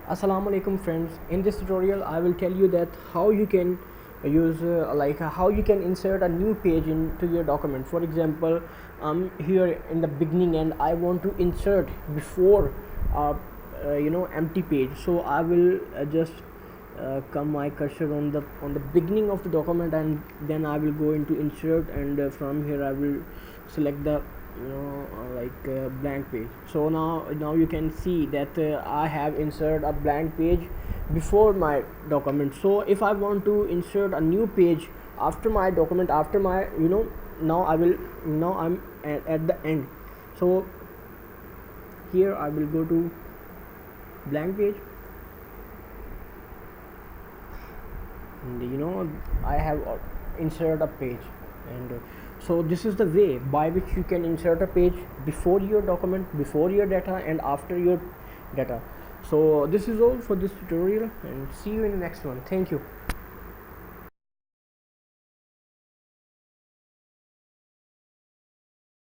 Assalamu alaikum friends. In this tutorial I will tell you that how you can use how you can insert a new page into your document. For example, here in the beginning and I want to insert before empty page. So I will just come my cursor on the beginning of the document, and then I will go into insert, and from here I will select the blank page. So now you can see that I have insert a blank page before my document. So if I want to insert a new page after my document, after my now I'm at the end. So here I will go to blank page, and I have insert a page. And so this is the way by which you can insert a page before your document, before your data, and after your data. So this is all for this tutorial, and see you in the next one. Thank you.